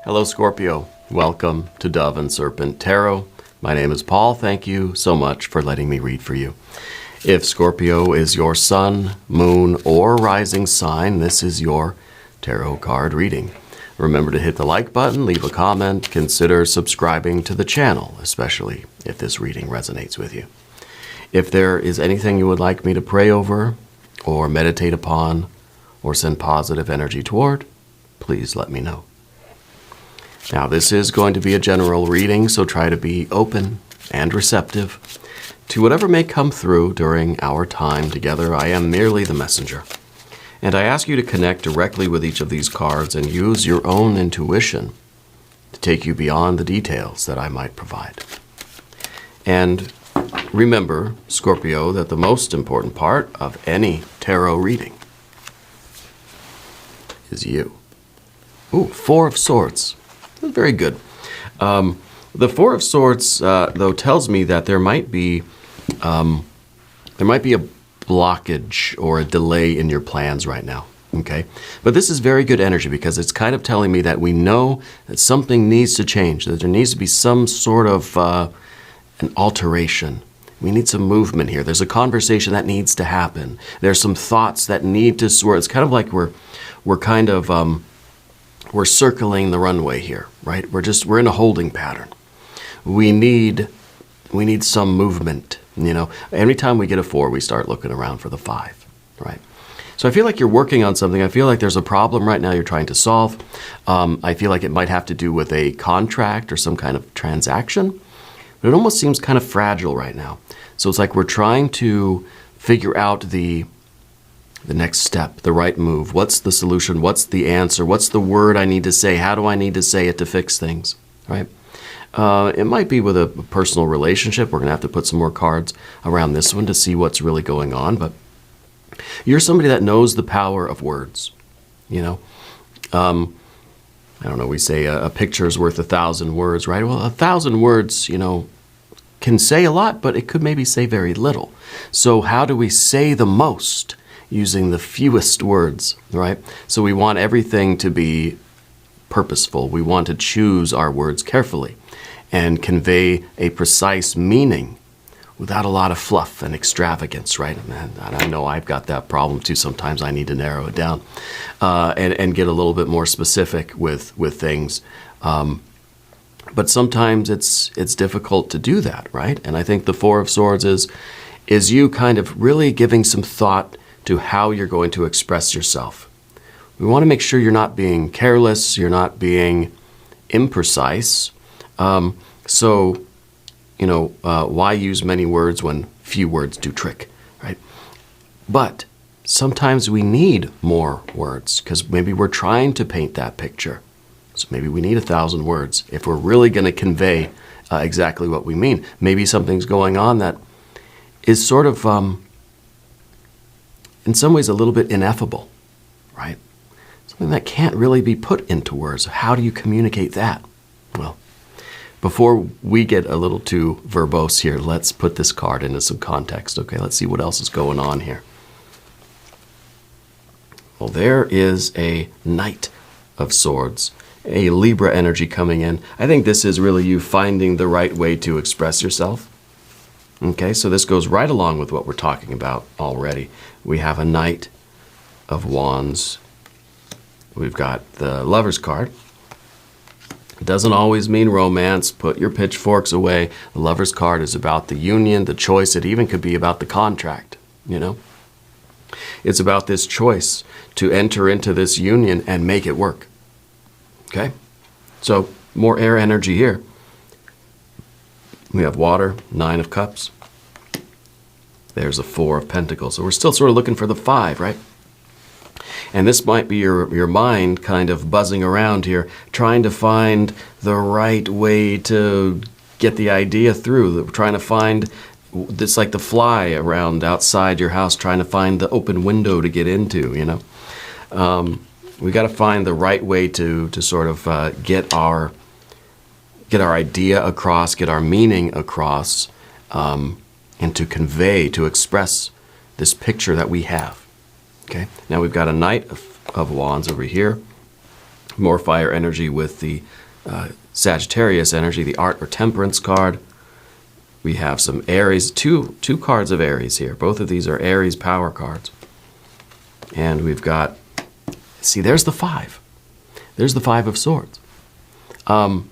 Hello, Scorpio. Welcome to Dove and Serpent Tarot. My name is Paul. Thank you so much for letting me read for you. If Scorpio is your sun, moon, or rising sign, this is your tarot card reading. Remember to hit the like button, leave a comment, consider subscribing to the channel, especially if this reading resonates with you. If there is anything you would like me to pray over, or meditate upon, or send positive energy toward, please let me know. Now, this is going to be a general reading, so try to be open and receptive to whatever may come through during our time together. I am merely the messenger. And I ask you to connect directly with each of these cards and use your own intuition to take you beyond the details that I might provide. And remember, Scorpio, that the most important part of any tarot reading is you. Ooh, Four of Swords. Very good. The Four of Swords, though, tells me that there might be a blockage or a delay in your plans right now. Okay, but this is very good energy because it's kind of telling me that we know that something needs to change, that there needs to be some sort of an alteration. We need some movement here. There's a conversation that needs to happen. There's some thoughts that need to soar. It's kind of like we're circling the runway here, right? We're in a holding pattern. We need some movement, you know. Every time we get a 4, we start looking around for the 5, right? So I feel like you're working on something. I feel like there's a problem right now you're trying to solve. I feel like it might have to do with a contract or some kind of transaction, but it almost seems kind of fragile right now. So it's like we're trying to figure out the next step, the right move. What's the solution? What's the answer? What's the word I need to say? How do I need to say it to fix things, right? It might be with a personal relationship. We're going to have to put some more cards around this one to see what's really going on. But you're somebody that knows the power of words, you know. I don't know, we say a picture is worth 1,000 words, right? Well, 1,000 words, you know, can say a lot, but it could maybe say very little. So how do we say the most using the fewest words, right? So we want everything to be purposeful. We want to choose our words carefully and convey a precise meaning without a lot of fluff and extravagance, right? And I know I've got that problem too. Sometimes I need to narrow it down and get a little bit more specific with things. But sometimes it's difficult to do that, right? And I think the Four of Swords is you kind of really giving some thought to how you're going to express yourself. We want to make sure you're not being careless, you're not being imprecise. So, you know, why use many words when few words do trick, right? But sometimes we need more words because maybe we're trying to paint that picture. So maybe we need 1,000 words if we're really going to convey exactly what we mean. Maybe something's going on that is sort of in some ways a little bit ineffable, right? Something that can't really be put into words. How do you communicate that? Well, before we get a little too verbose here, let's put this card into some context, okay? Let's see what else is going on here. Well, there is a Knight of Swords, a Libra energy coming in. I think this is really you finding the right way to express yourself. Okay, so this goes right along with what we're talking about already. We have a Knight of Wands. We've got the Lover's card. It doesn't always mean romance. Put your pitchforks away. The Lover's card is about the union, the choice. It even could be about the contract, you know. It's about this choice to enter into this union and make it work. Okay, so more air energy here. We have water, 9 of Cups. There's a 4 of Pentacles. So we're still sort of looking for the 5, right? And this might be your mind kind of buzzing around here, trying to find the right way to get the idea through. Trying to find, it's like the fly around outside your house, trying to find the open window to get into, you know. We got to find the right way to sort of get our idea across, get our meaning across, and to convey, to express this picture that we have. Okay. Now we've got a Knight of Wands over here. More fire energy with the Sagittarius energy, the art or temperance card. We have some Aries, two cards of Aries here. Both of these are Aries power cards. And we've got, see, there's the 5. There's the 5 of Swords. And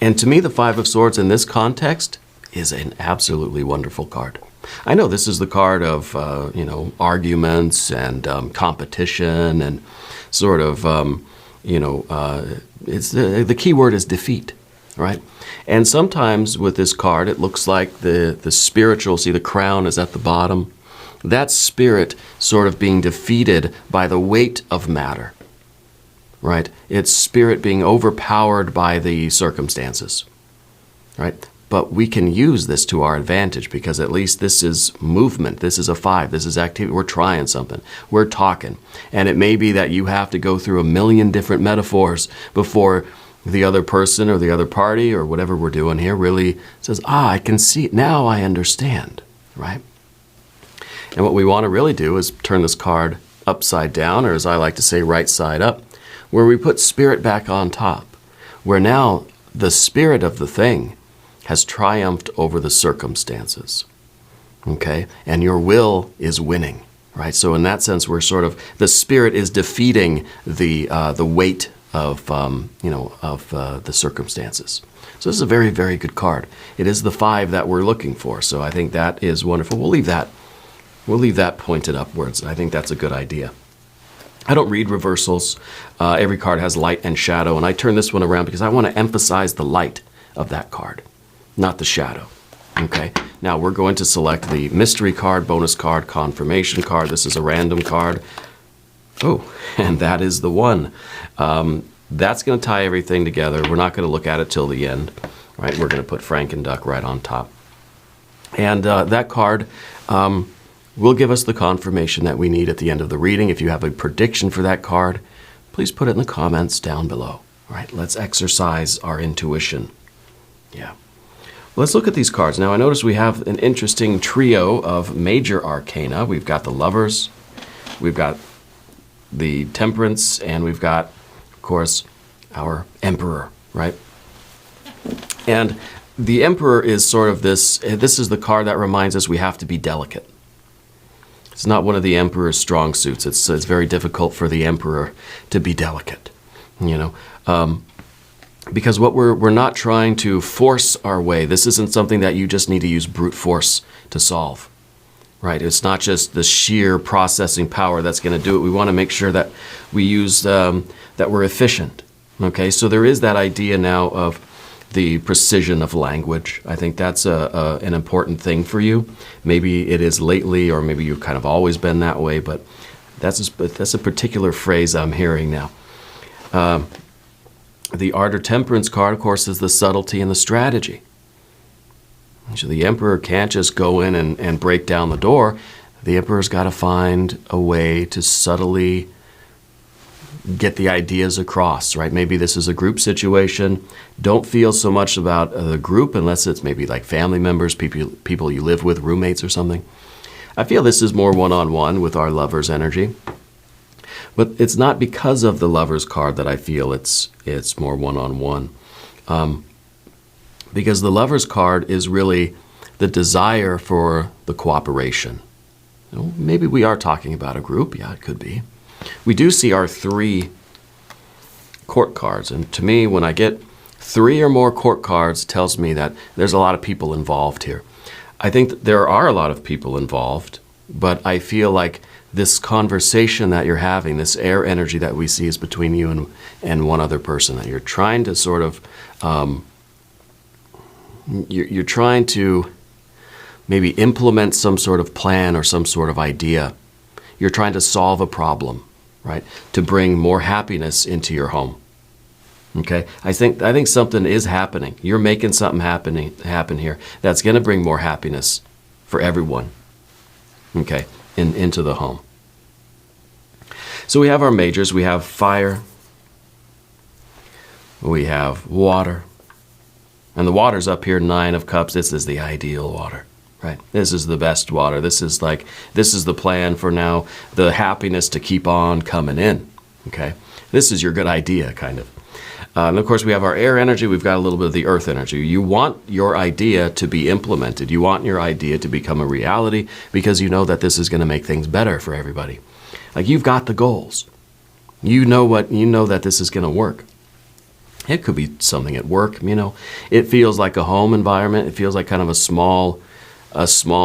to me, the 5 of Swords in this context is an absolutely wonderful card. I know this is the card of, arguments and competition and sort of, it's the key word is defeat, right? And sometimes with this card, it looks like the spiritual, see the crown is at the bottom. That spirit sort of being defeated by the weight of matter, right? It's spirit being overpowered by the circumstances, right? But we can use this to our advantage because at least this is movement. This is a 5. This is activity. We're trying something. We're talking. And it may be that you have to go through a million different metaphors before the other person or the other party or whatever we're doing here really says, I can see it. Now I understand, right? And what we want to really do is turn this card upside down, or as I like to say, right side up, where we put spirit back on top, where now the spirit of the thing has triumphed over the circumstances, okay? And your will is winning, right? So in that sense, we're sort of, the spirit is defeating the weight of, the circumstances. So this is a very, very good card. It is the 5 that we're looking for. So I think that is wonderful. We'll leave that pointed upwards. I think that's a good idea. I don't read reversals. Every card has light and shadow, and I turn this one around because I want to emphasize the light of that card, not the shadow. Okay, now we're going to select the mystery card, bonus card, confirmation card. This is a random card. Oh, and that is the one. That's going to tie everything together. We're not going to look at it till the end, right? We're going to put Frankenduck right on top. And that card will give us the confirmation that we need at the end of the reading. If you have a prediction for that card, please put it in the comments down below. All right, let's exercise our intuition. Yeah. Let's look at these cards. Now, I notice we have an interesting trio of major arcana. We've got the Lovers, we've got the Temperance, and we've got, of course, our Emperor, right? And the Emperor is sort of this is the card that reminds us we have to be delicate. It's not one of the Emperor's strong suits. It's very difficult for the Emperor to be delicate, because what we're not trying to force our way. This isn't something that you just need to use brute force to solve, right? It's not just the sheer processing power that's going to do it. We want to make sure that we use that we're efficient. Okay, so there is that idea now of the precision of language. I think that's an important thing for you. Maybe it is lately, or maybe you've kind of always been that way, but that's a particular phrase I'm hearing now. The Art or Temperance card, of course, is the subtlety and the strategy. So the Emperor can't just go in and break down the door. The Emperor's got to find a way to subtly get the ideas across, right? Maybe this is a group situation. Don't feel so much about the group unless it's maybe like family members, people you live with, roommates or something. I feel this is more one-on-one with our Lover's energy. But it's not because of the Lover's card that I feel it's more one-on-one. Because the Lover's card is really the desire for the cooperation. Maybe we are talking about a group. Yeah, it could be. We do see our 3 court cards. And to me, when I get 3 or more court cards, it tells me that there's a lot of people involved here. I think that there are a lot of people involved, but I feel like this conversation that you're having, this air energy that we see is between you and one other person, that you're trying to sort of, you're trying to maybe implement some sort of plan or some sort of idea. You're trying to solve a problem, right? To bring more happiness into your home. Okay? I think something is happening. You're making something happen here that's going to bring more happiness for everyone. Okay? Into the home. So we have our majors. We have fire. We have water. And the water's up here, 9 of Cups. This is the ideal water, right? This is the best water. This is the plan for now, the happiness to keep on coming in, okay? This is your good idea, kind of. And of course, we have our air energy. We've got a little bit of the earth energy. You want your idea to be implemented. You want your idea to become a reality because you know that this is going to make things better for everybody. Like, you've got the goals. You know that this is going to work. It could be something at work, It feels like a home environment. It feels like kind of a small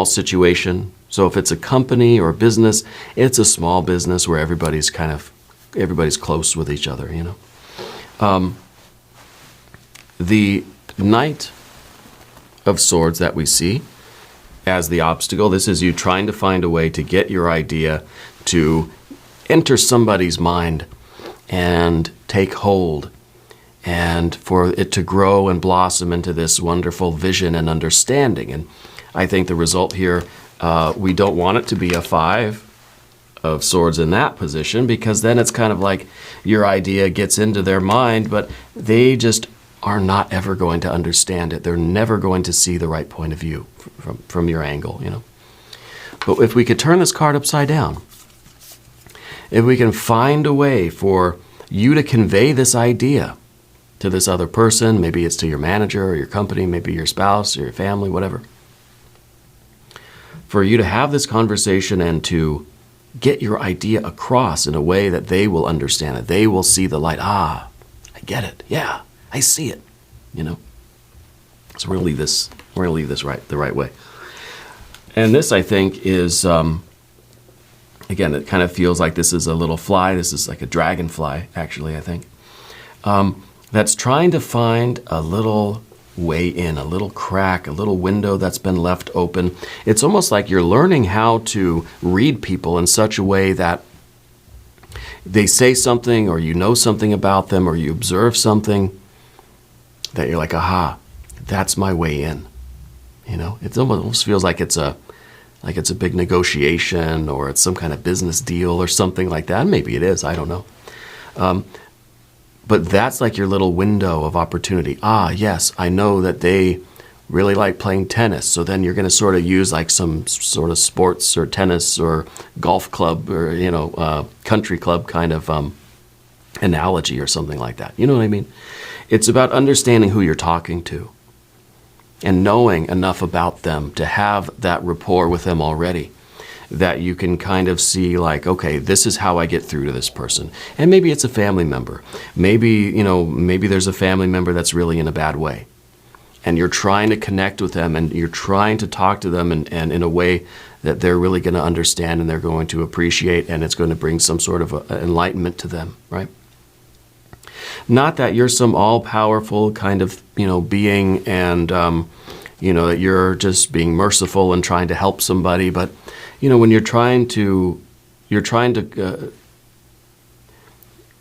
situation. So if it's a company or a business, it's a small business where everybody's close with each other, The Knight of Swords that we see as the obstacle, this is you trying to find a way to get your idea to enter somebody's mind and take hold, and for it to grow and blossom into this wonderful vision and understanding. And I think the result here, we don't want it to be a 5 of Swords in that position, because then it's kind of like your idea gets into their mind, but they just are not ever going to understand it. They're never going to see the right point of view from your angle, But if we could turn this card upside down, if we can find a way for you to convey this idea to this other person, maybe it's to your manager or your company, maybe your spouse or your family, whatever, for you to have this conversation and to get your idea across in a way that they will understand it. They will see the light. I get it. Yeah, I see it. So we're gonna leave this the right way. And this, I think, is again, it kind of feels like this is a little fly. This is like a dragonfly, actually, I think, that's trying to find a little way in, a little crack, a little window that's been left open. It's almost like you're learning how to read people in such a way that they say something, or something about them, or you observe something that you're like, aha, that's my way in. It almost feels like it's a big negotiation, or it's some kind of business deal or something like that. Maybe it is, I don't know. But that's like your little window of opportunity. Yes, I know that they really like playing tennis. So then you're going to sort of use like some sort of sports or tennis or golf club or, country club kind of analogy or something like that. You know what I mean? It's about understanding who you're talking to and knowing enough about them to have that rapport with them already, that you can kind of see like, okay, this is how I get through to this person. And maybe it's a family member. Maybe there's a family member that's really in a bad way. And you're trying to connect with them, and you're trying to talk to them and in a way that they're really going to understand and they're going to appreciate, and it's going to bring some sort of enlightenment to them, right? Not that you're some all-powerful kind of, being and, that you're just being merciful and trying to help somebody, but when you're trying to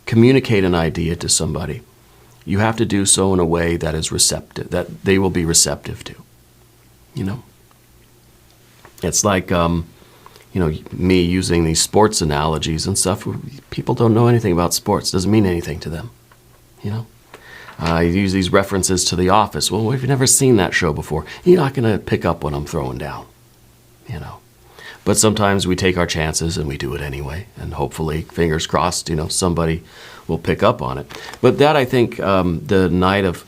communicate an idea to somebody, you have to do so in a way that is receptive, that they will be receptive to. It's like, me using these sports analogies and stuff. People don't know anything about sports. It doesn't mean anything to them. I use these references to The Office. Well, if you've never seen that show before, you're not going to pick up what I'm throwing down. But sometimes we take our chances and we do it anyway. And hopefully, fingers crossed, somebody will pick up on it. But that, I think, the Knight of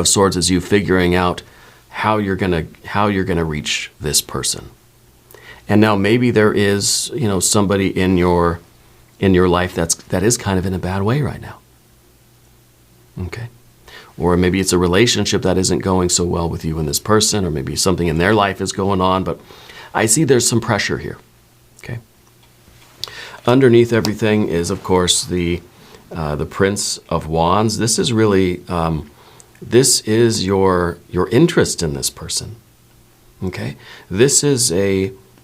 Swords is you figuring out how you're gonna reach this person. And now maybe there is, somebody in your life that is kind of in a bad way right now. Okay. Or maybe it's a relationship that isn't going so well with you and this person, or maybe something in their life is going on, but I see there's some pressure here. Okay. Underneath everything is, of course, the Prince of Wands. This is really, this is your interest in this person. Okay. This is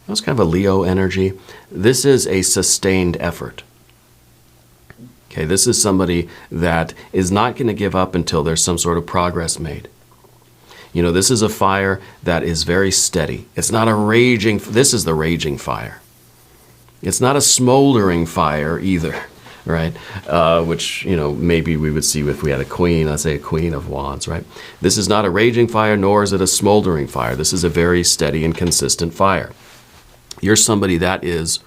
that's kind of a Leo energy. This is a sustained effort. Okay, this is somebody that is not going to give up until there's some sort of progress made. This is a fire that is very steady. It's not this is the raging fire. It's not a smoldering fire either, right? Which, maybe we would see if we had a queen, let's say a Queen of Wands, right? This is not a raging fire, nor is it a smoldering fire. This is a very steady and consistent fire. You're somebody that is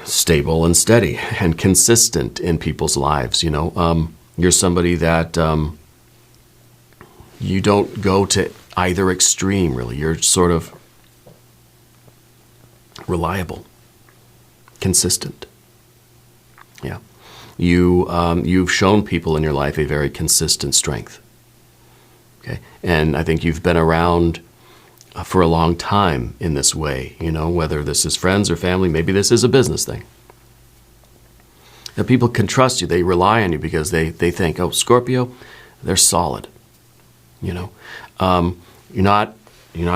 stable and steady and consistent in people's lives. You're somebody that you don't go to either extreme, really. You're sort of reliable, consistent. Yeah. You've shown people in your life a very consistent strength. Okay. And I think you've been around for a long time in this way, whether this is friends or family, maybe this is a business thing. That people can trust you, they rely on you because they think, oh, Scorpio, they're solid. You're not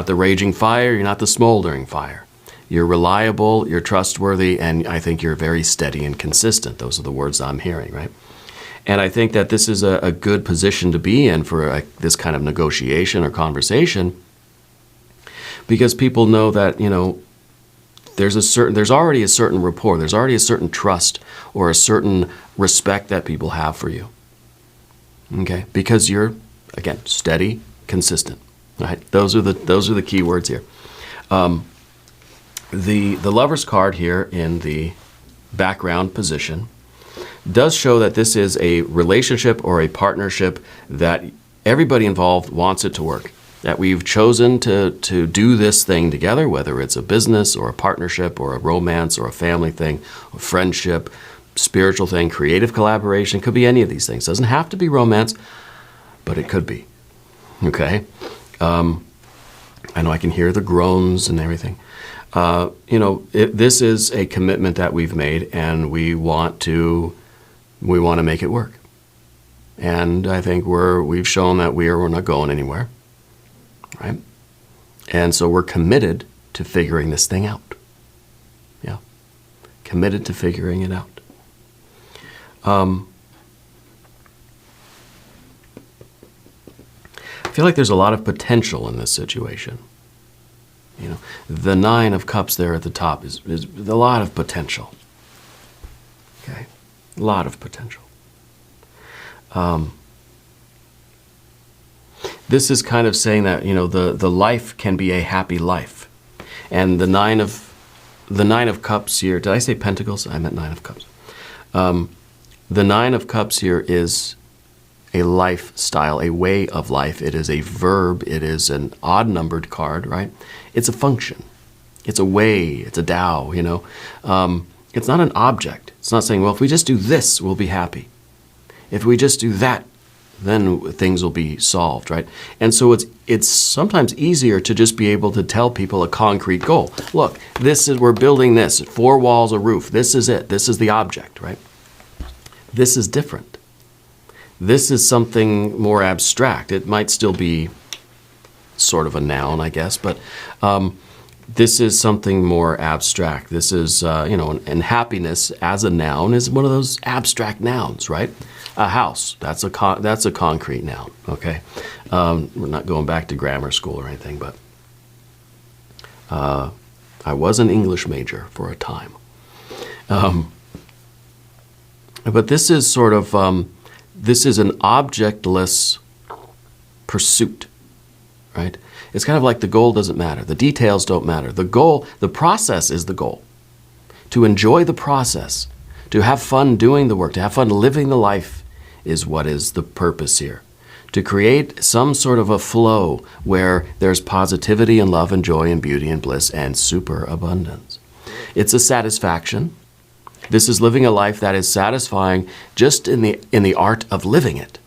the raging fire, you're not the smoldering fire. You're reliable, you're trustworthy, and I think you're very steady and consistent. Those are the words I'm hearing, right? And I think that this is a good position to be in for this kind of negotiation or conversation, because people know that, there's already a certain rapport, there's already a certain trust or a certain respect that people have for you. Okay? Because you're, again, steady, consistent. Right? Those are the key words here. The Lover's card here in the background position does show that this is a relationship or a partnership that everybody involved wants it to work. That we've chosen to do this thing together, whether it's a business or a partnership or a romance or a family thing, a friendship, spiritual thing, creative collaboration, could be any of these things. Doesn't have to be romance, but it could be. Okay? I know I can hear the groans and everything. This is a commitment that we've made, and we want to make it work. And I think we've shown that we're not going anywhere, right? And so we're committed to figuring this thing out. Yeah, committed to figuring it out. I feel like there's a lot of potential in this situation. The 9 of Cups there at the top is a lot of potential. Okay, a lot of potential. This is kind of saying that the life can be a happy life, and the 9 of Cups here. Did I say Pentacles? I meant 9 of Cups. The 9 of Cups here is a lifestyle, a way of life. It is a verb. It is an odd-numbered card, right? It's a function. It's a way. It's a Tao, It's not an object. It's not saying, well, if we just do this, we'll be happy. If we just do that, then things will be solved, right? And so it's sometimes easier to just be able to tell people a concrete goal. Look, we're building this, 4 walls, a roof. This is it. This is the object, right? This is different. This is something more abstract. It might still be sort of a noun, I guess, but this is something more abstract. This is, and happiness as a noun is one of those abstract nouns, right? A house, that's a concrete noun, okay? We're not going back to grammar school or anything, but I was an English major for a time. But this is sort of, this is an objectless pursuit, right? It's kind of like the goal doesn't matter. The details don't matter. The goal, the process is the goal. To enjoy the process, to have fun doing the work, to have fun living the life is what is the purpose here. To create some sort of a flow where there's positivity and love and joy and beauty and bliss and superabundance. It's a satisfaction. This is living a life that is satisfying just in the art of living it.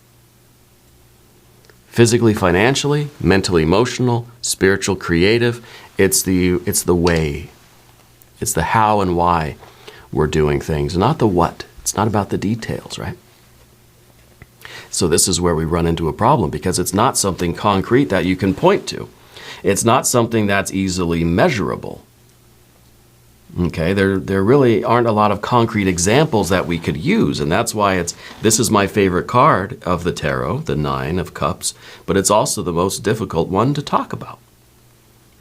Physically, financially, mentally, emotional, spiritual, creative. It's the way. It's the how and why we're doing things, not the what. It's not about the details, right? So this is where we run into a problem, because it's not something concrete that you can point to. It's not something that's easily measurable. Okay, there really aren't a lot of concrete examples that we could use, and that's why this is my favorite card of the tarot, the 9 of Cups, but it's also the most difficult one to talk about.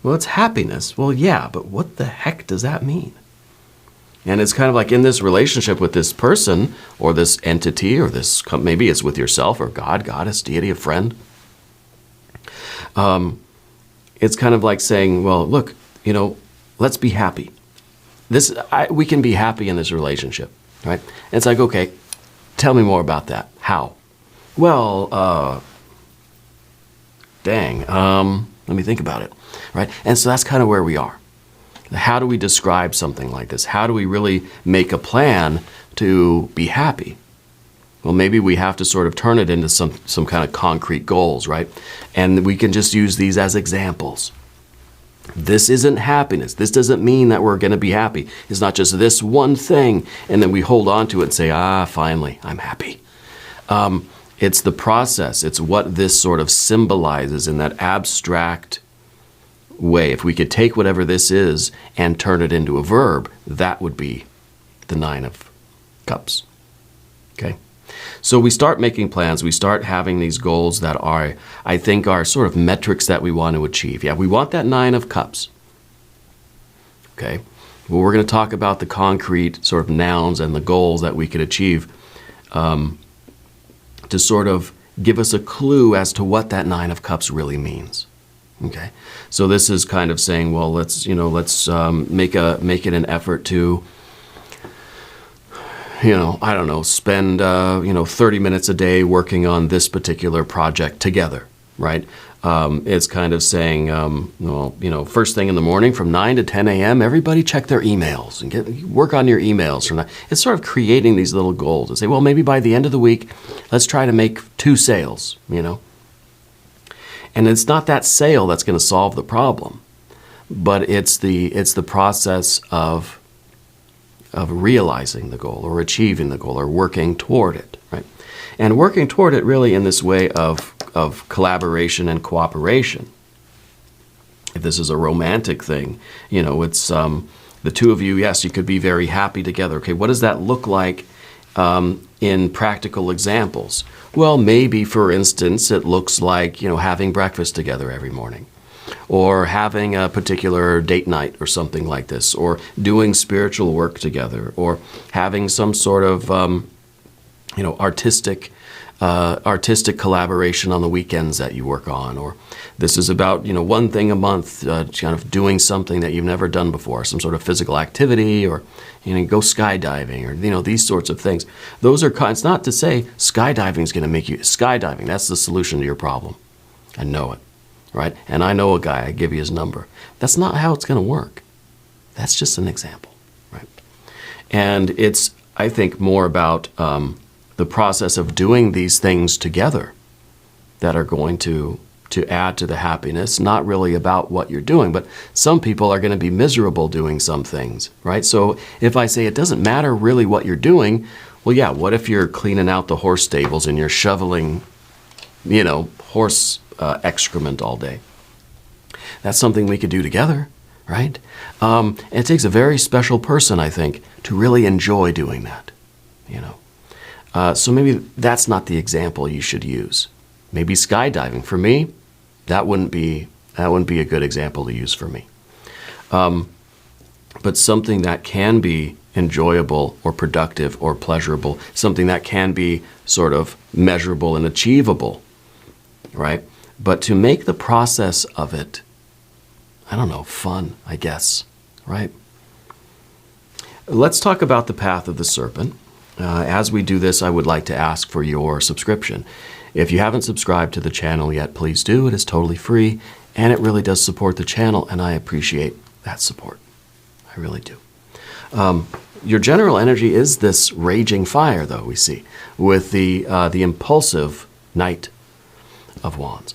Well, it's happiness. Well, yeah, but what the heck does that mean? And it's kind of like in this relationship with this person or this entity or this, maybe it's with yourself or God, goddess, deity, a friend. It's kind of like saying, well, look, let's be happy. we can be happy in this relationship, right? And it's like, okay, tell me more about that. How? Well, let me think about it, right? And so that's kind of where we are. How do we describe something like this? How do we really make a plan to be happy? Well, maybe we have to sort of turn it into some kind of concrete goals, right? And we can just use these as examples. This isn't happiness. This doesn't mean that we're going to be happy. It's not just this one thing, and then we hold on to it and say, finally, I'm happy. It's the process. It's what this sort of symbolizes in that abstract way. If we could take whatever this is and turn it into a verb, that would be the 9 of Cups. Okay? So we start making plans. We start having these goals that are, I think, are sort of metrics that we want to achieve. Yeah, we want that 9 of Cups. Okay? Well, we're going to talk about the concrete sort of nouns and the goals that we could achieve to sort of give us a clue as to what that 9 of Cups really means. Okay, so this is kind of saying, well, let's make it an effort to, I don't know, spend 30 minutes a day working on this particular project together, right? It's kind of saying, first thing in the morning from 9 to 10 a.m., everybody check their emails and work on your emails from that. It's sort of creating these little goals and say, well, maybe by the end of the week, let's try to make 2 sales, And it's not that sale that's going to solve the problem, but it's the process of realizing the goal or achieving the goal or working toward it, right? And working toward it really in this way of collaboration and cooperation. If this is a romantic thing, it's the two of you, yes, you could be very happy together. Okay, what does that look like in practical examples? Well, maybe, for instance, it looks like, having breakfast together every morning, or having a particular date night or something like this, or doing spiritual work together, or having some sort of, artistic collaboration on the weekends that you work on, or this is about, one thing a month, kind of doing something that you've never done before, some sort of physical activity, or, go skydiving, or, these sorts of things. Those are, it's not to say skydiving is going to make you, skydiving, that's the solution to your problem. I know it, right? And I know a guy, I give you his number. That's not how it's going to work. That's just an example, right? And it's, I think, more about the process of doing these things together that are going to add to the happiness, not really about what you're doing. But some people are going to be miserable doing some things, right? So if I say it doesn't matter really what you're doing, well, yeah, what if you're cleaning out the horse stables and you're shoveling, horse excrement all day? That's something we could do together, right? And it takes a very special person, I think, to really enjoy doing that, So maybe that's not the example you should use. Maybe skydiving. For me, that wouldn't be a good example to use for me. But something that can be enjoyable or productive or pleasurable, something that can be sort of measurable and achievable, right? But to make the process of it, I don't know, fun, I guess, right? Let's talk about the path of the serpent. As we do this, I would like to ask for your subscription. If you haven't subscribed to the channel yet, please do. It is totally free, and it really does support the channel, and I appreciate that support. I really do. Your general energy is this raging fire, though, we see, with the impulsive Knight of Wands.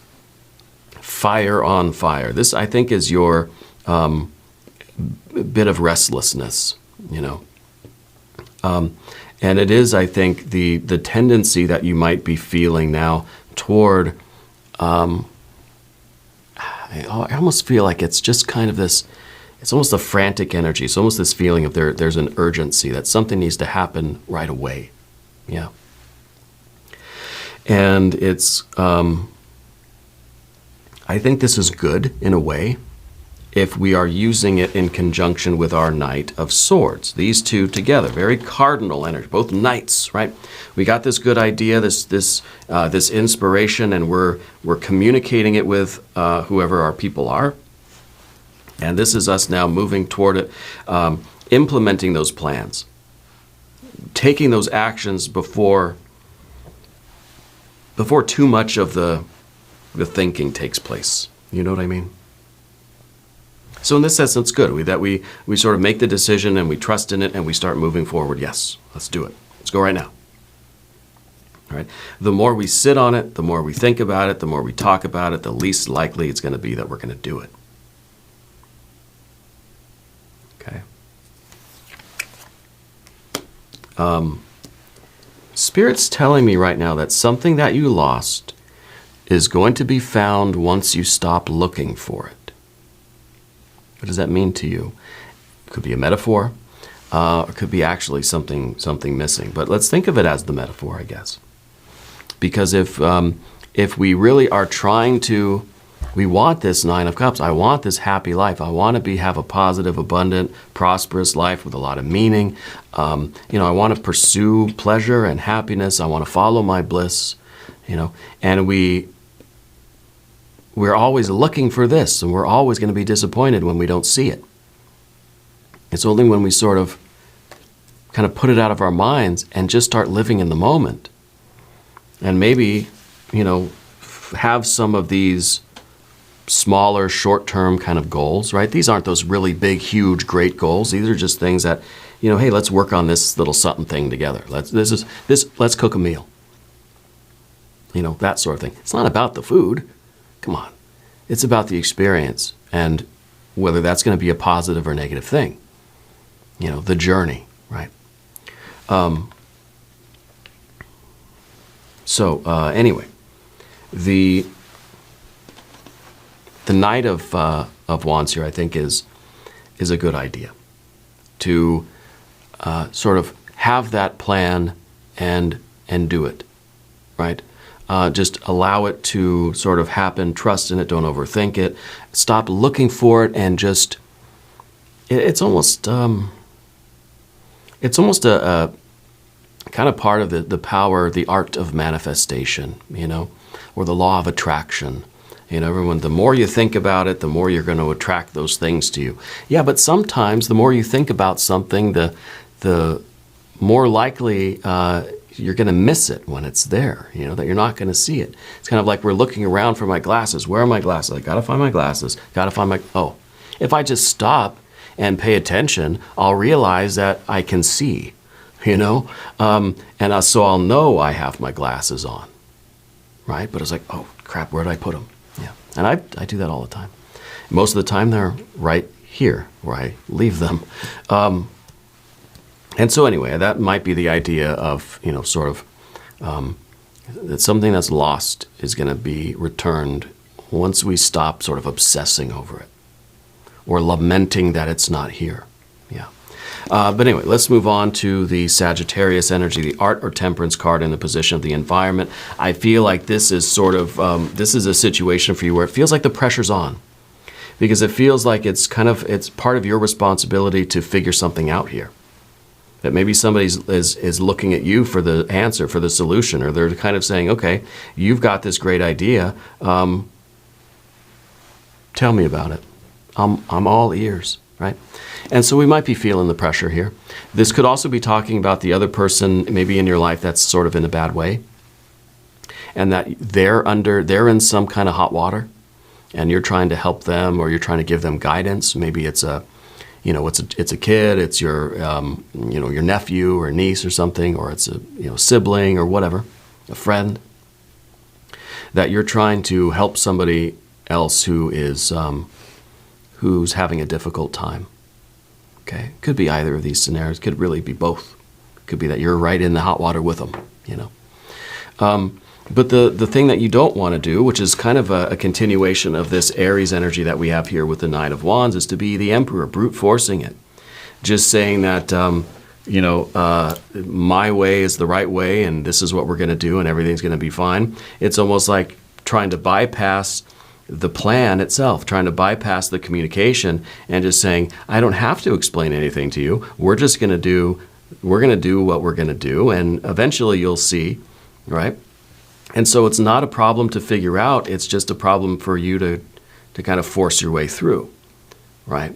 Fire on fire. This, I think, is your bit of restlessness, And it is, I think, the tendency that you might be feeling now toward, I almost feel like it's just kind of this, it's almost a frantic energy. It's almost this feeling of there's an urgency, that something needs to happen right away. Yeah. And it's, I think this is good in a way, if we are using it in conjunction with our Knight of Swords. These two together, very cardinal energy, both knights, right? We got this good idea, this inspiration, and we're communicating it with whoever our people are. And this is us now moving toward it. implementing those plans, taking those actions before too much of the thinking takes place. You know what I mean? So in this sense, it's good that we sort of make the decision and we trust in it and we start moving forward. Yes, let's do it. Let's go right now. All right. The more we sit on it, the more we think about it, the more we talk about it, the least likely it's going to be that we're going to do it. Okay. Spirit's telling me right now that something that you lost is going to be found once you stop looking for it. What does that mean to you? It could be a metaphor, or it could be actually something missing. But let's think of it as the metaphor, I guess. Because if we really are trying to, we want this Nine of Cups. I want this happy life. I want to have a positive, abundant, prosperous life with a lot of meaning. I want to pursue pleasure and happiness. I want to follow my bliss. And we're always looking for this, and we're always going to be disappointed when we don't see it. It's only when we sort of kind of put it out of our minds and just start living in the moment. And maybe, have some of these smaller, short-term kind of goals, right? These aren't those really big, huge, great goals. These are just things that, hey, let's work on this little something thing together. Let's cook a meal. That sort of thing. It's not about the food. Come on. It's about the experience and whether that's going to be a positive or negative thing. The journey, right? Anyway, the Knight of Wands here, I think, is a good idea to sort of have that plan and do it, right? Just allow it to sort of happen, trust in it, don't overthink it, stop looking for it, and just, it's almost a kind of part of the power, the art of manifestation, or the law of attraction. Everyone, the more you think about it, the more you're going to attract those things to you. Yeah, but sometimes the more you think about something, the more likely you're going to miss it when it's there, that you're not going to see it. It's kind of like we're looking around for my glasses. Where are my glasses? I got to find my glasses. Got to find if I just stop and pay attention, I'll realize that I can see, so I'll know I have my glasses on, right? But it's like, oh, crap, where did I put them? Yeah, and I do that all the time. Most of the time, they're right here where I leave them. And so anyway, that might be the idea of, that something that's lost is going to be returned once we stop sort of obsessing over it or lamenting that it's not here. Yeah. But anyway, let's move on to the Sagittarius energy, the Art or Temperance card in the position of the environment. I feel like this is sort of, this is a situation for you where it feels like the pressure's on, because it feels like it's part of your responsibility to figure something out here. That maybe somebody is looking at you for the answer, for the solution, or they're kind of saying, okay, you've got this great idea. Tell me about it. I'm all ears, right? And so we might be feeling the pressure here. This could also be talking about the other person maybe in your life that's sort of in a bad way, and that they're in some kind of hot water, and you're trying to help them, or you're trying to give them guidance. Maybe it's a kid, it's your your nephew or niece or something, or it's a sibling or whatever, a friend, that you're trying to help somebody else who's having a difficult time. Okay, could be either of these scenarios. Could really be both. Could be that you're right in the hot water with them. But the thing that you don't want to do, which is kind of a continuation of this Aries energy that we have here with the Knight of Wands, is to be the Emperor, brute forcing it. Just saying that, my way is the right way and this is what we're going to do and everything's going to be fine. It's almost like trying to bypass the plan itself, trying to bypass the communication and just saying, I don't have to explain anything to you. We're going to do what we're going to do, and eventually you'll see, right? And so it's not a problem to figure out. It's just a problem for you to kind of force your way through, right?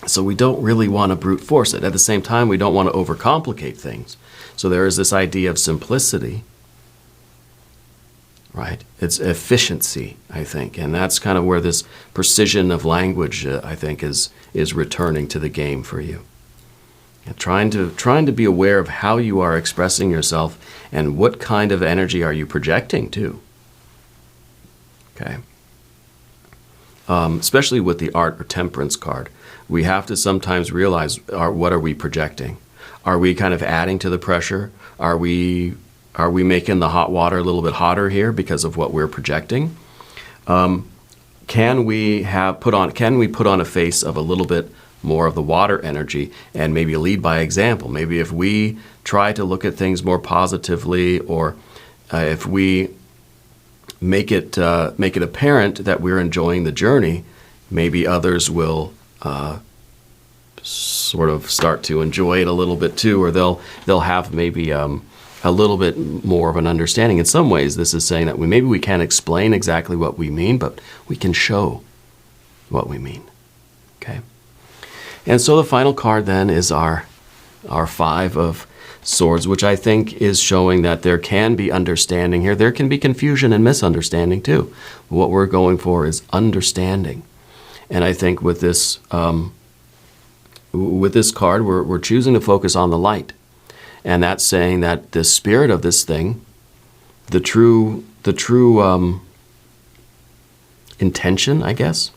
So we don't really want to brute force it. At the same time, we don't want to overcomplicate things. So there is this idea of simplicity, right? It's efficiency, I think. And that's kind of where this precision of language, I think, is returning to the game for you. And trying to be aware of how you are expressing yourself and what kind of energy are you projecting too. Okay. Especially with the art or temperance card, we have to sometimes realize what are we projecting? Are we kind of adding to the pressure? Are we making the hot water a little bit hotter here because of what we're projecting? Can we put on a face of a little bit more of the water energy and maybe lead by example? Maybe if we try to look at things more positively, or if we make it apparent that we're enjoying the journey, maybe others will sort of start to enjoy it a little bit too, or they'll have maybe a little bit more of an understanding. In some ways, this is saying that we can't explain exactly what we mean, but we can show what we mean. Okay. And so the final card then is our Five of Swords, which I think is showing that there can be understanding here. There can be confusion and misunderstanding too. What we're going for is understanding. And I think with this card, we're choosing to focus on the light. And that's saying that the spirit of this thing, the true intention, I guess,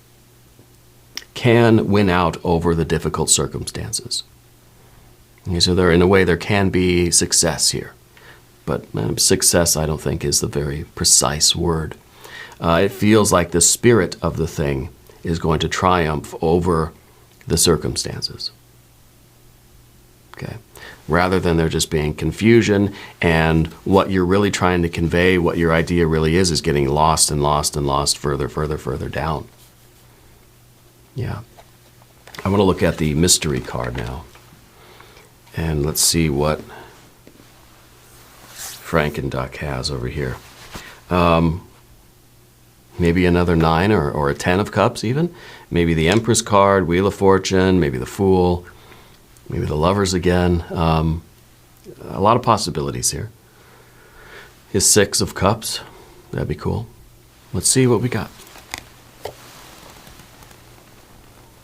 can win out over the difficult circumstances. Okay, so in a way, there can be success here. But success, I don't think, is the very precise word. It feels like the spirit of the thing is going to triumph over the circumstances. Okay. Rather than there just being confusion, and what you're really trying to convey, what your idea really is getting lost and lost and lost further down. Yeah. I want to look at the mystery card now. And let's see what Frankenduck has over here. Maybe another 9 or a 10 of Cups even. Maybe the Empress card, Wheel of Fortune, maybe the Fool, maybe the Lovers again. A lot of possibilities here. His 6 of Cups, that'd be cool. Let's see what we got.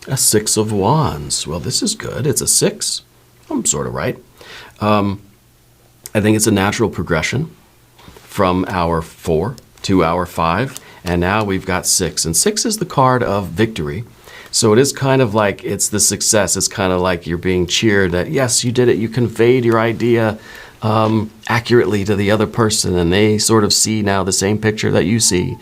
A 6 of Wands. Well, this is good. It's a 6. I'm sort of right. I think it's a natural progression from our 4 to our 5, and now we've got 6. And 6 is the card of victory. So it is kind of like it's the success. It's kind of like you're being cheered that, yes, you did it. You conveyed your idea accurately to the other person, and they sort of see now the same picture that you see.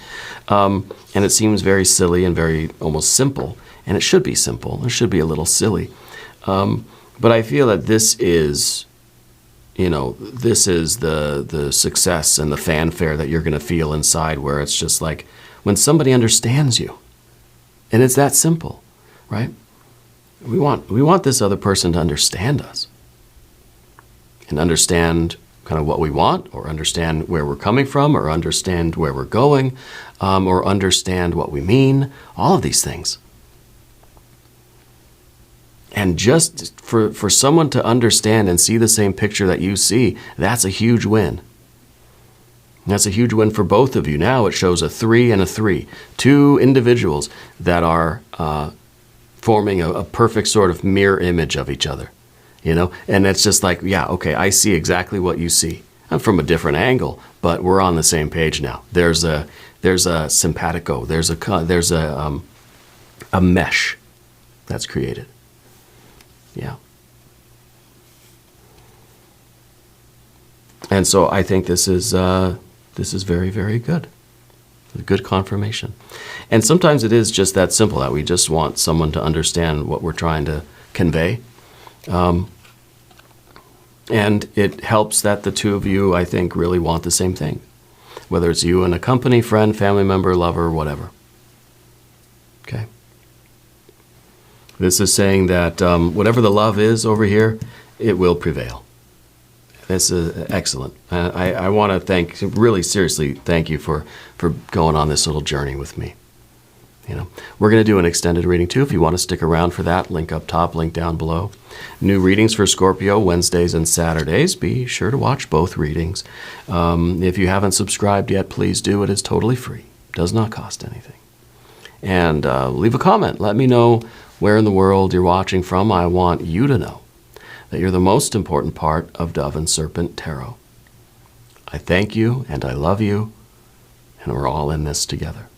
And it seems very silly and very almost simple. And it should be simple. It should be a little silly. But I feel that this is the success and the fanfare that you're going to feel inside, where it's just like when somebody understands you. And it's that simple, right? We want this other person to understand us and understand kind of what we want, or understand where we're coming from, or understand where we're going, or understand what we mean, all of these things. And just for someone to understand and see the same picture that you see, that's a huge win. That's a huge win for both of you. Now it shows a 3 and a 3. 2 individuals that are forming a perfect sort of mirror image of each other. And it's just like, yeah, okay, I see exactly what you see. I'm from a different angle, but we're on the same page now. There's a simpatico. There's a mesh that's created. Yeah. And so I think this is very, very good. A good confirmation. And sometimes it is just that simple, that we just want someone to understand what we're trying to convey. And it helps that the two of you, I think, really want the same thing. Whether it's you and a company, friend, family member, lover, whatever. Okay. This is saying that whatever the love is over here, it will prevail. This is excellent. I want to really seriously thank you for going on this little journey with me. We're going to do an extended reading too. If you want to stick around for that, link up top, link down below. New readings for Scorpio Wednesdays and Saturdays. Be sure to watch both readings. If you haven't subscribed yet, please do. It is totally free. Does not cost anything. And leave a comment. Let me know where in the world you're watching from. I want you to know that you're the most important part of Dove and Serpent Tarot. I thank you and I love you, and we're all in this together.